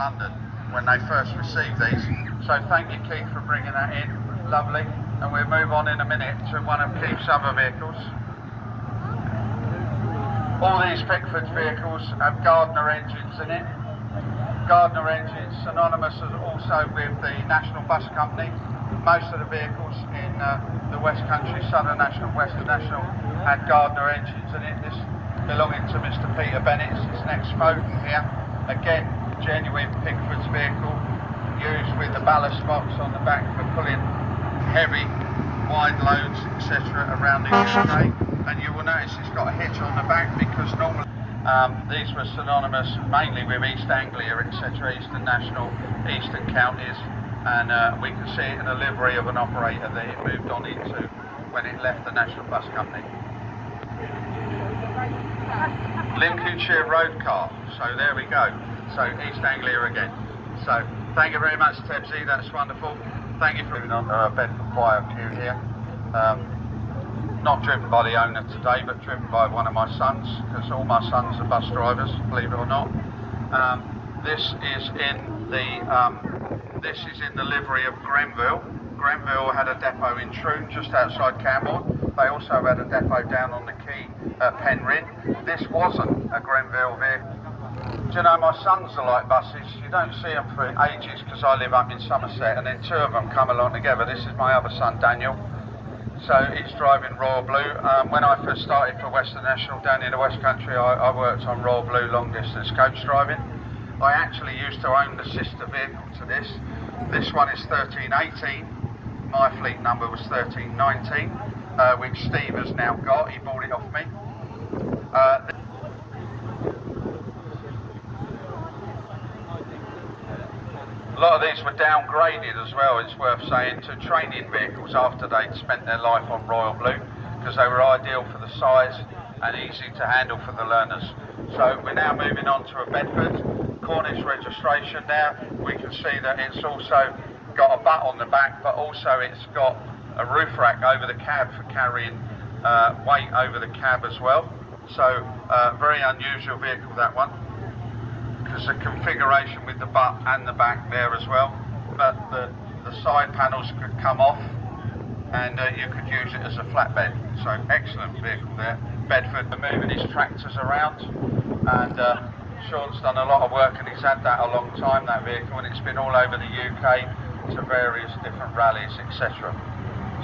London when they first received these. So thank you, Keith, for bringing that in. Lovely. And we'll move on in a minute to one of Keith's other vehicles. All these Pickford vehicles have Gardner engines in it. Gardner engines synonymous also with the National Bus Company. Most of the vehicles in the West Country, Southern National, Western National, had Gardner engines in it. This belonging to Mr. Peter Bennett, his next Foden here. Again, genuine Pickford's vehicle, used with the ballast box on the back for pulling heavy, wide loads, etc. around the UK. And you will notice it's got a hitch on the back because normally these were synonymous mainly with East Anglia, etc., Eastern National, Eastern Counties, and we can see it in the livery of an operator that it moved on into when it left the National Bus Company. Lincolnshire Road Car, so there we go, so East Anglia again. So thank you very much, Tebsy, that's wonderful. Thank you for moving on to Bedford Wire queue here. Not driven by the owner today, but driven by one of my sons, because all my sons are bus drivers, believe it or not. This is in the livery of Grenville. Grenville had a depot in Troon, just outside Camborne. They also had a depot down on the quay at Penryn. This wasn't a Grenville vehicle. Do you know, my sons are like buses. You don't see them for ages, because I live up in Somerset, and then two of them come along together. This is my other son, Daniel. So he's driving Royal Blue. When I first started for Western National down in the West Country, I worked on Royal Blue long distance coach driving. I actually used to own the sister vehicle to this. This one is 1318. My fleet number was 1319, which Steve has now got. He bought it off me. A lot of these were downgraded as well, it's worth saying, to training vehicles after they'd spent their life on Royal Blue, because they were ideal for the size and easy to handle for the learners. So we're now moving on to a Bedford, Cornish registration now. We can see that it's also got a butt on the back, but also it's got a roof rack over the cab for carrying weight over the cab as well. So very unusual vehicle, that one. There's a configuration with the butt and the back there as well, but the side panels could come off and you could use it as a flatbed. So excellent vehicle there. Bedford moving his tractors around, and Sean's done a lot of work, and he's had that a long time, that vehicle, and it's been all over the UK to various different rallies, etc.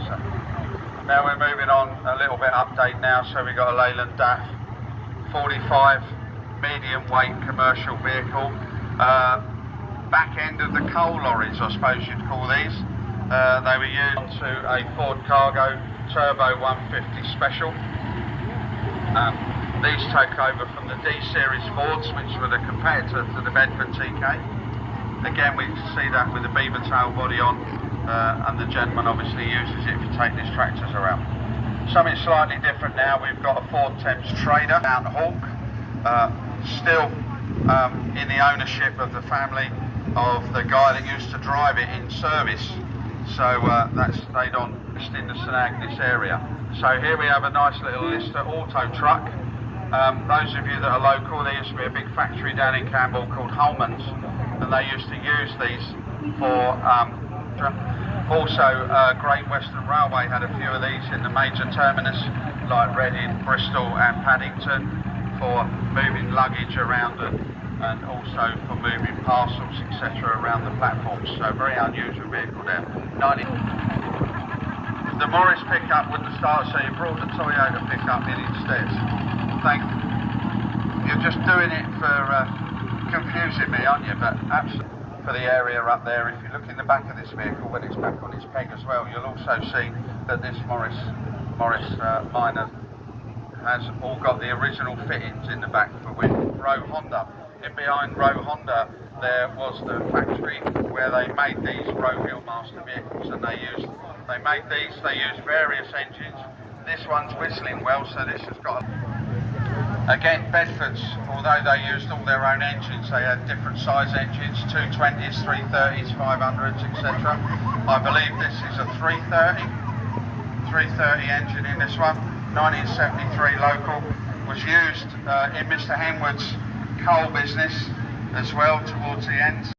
So now we're moving on a little bit update now. So we've got a Leyland DAF 45 medium weight commercial vehicle, back end of the coal lorries, I suppose you'd call these. They were used to a Ford Cargo Turbo 150 Special. These took over from the D-Series Fords, which were the competitor to the Bedford TK. Again, we can see that with the beaver tail body on, and the gentleman obviously uses it to take his tractors around. Something slightly different now, we've got a Ford Thames Trader Mount Hawk. Still in the ownership of the family of the guy that used to drive it in service. So that stayed on just in the St Agnes area. So here we have a nice little Lister auto truck. Those of you that are local, there used to be a big factory down in Campbell called Holman's, and they used to use these for also Great Western Railway had a few of these in the major terminus like Reading, Bristol and Paddington, for moving luggage around and also for moving parcels, etc. around the platforms. So very unusual vehicle there. The Morris pickup wouldn't start, so you brought the Toyota pickup in instead. You're just doing it for confusing me, aren't you? But absolutely for the area up there. If you look in the back of this vehicle when it's back on its peg as well, you'll also see that this Morris Minor has all got the original fittings in the back for with Rowe Honda. In behind Rowe Honda there was the factory where they made these Rowe Wheelmaster vehicles, and they used various engines. This one's whistling well, so this has got again Bedfords, although they used all their own engines, they had different size engines, 220s, 330s, 500s, etc. I believe this is a 330 engine in this one. 1973 local, was used in Mr Henwood's coal business as well towards the end.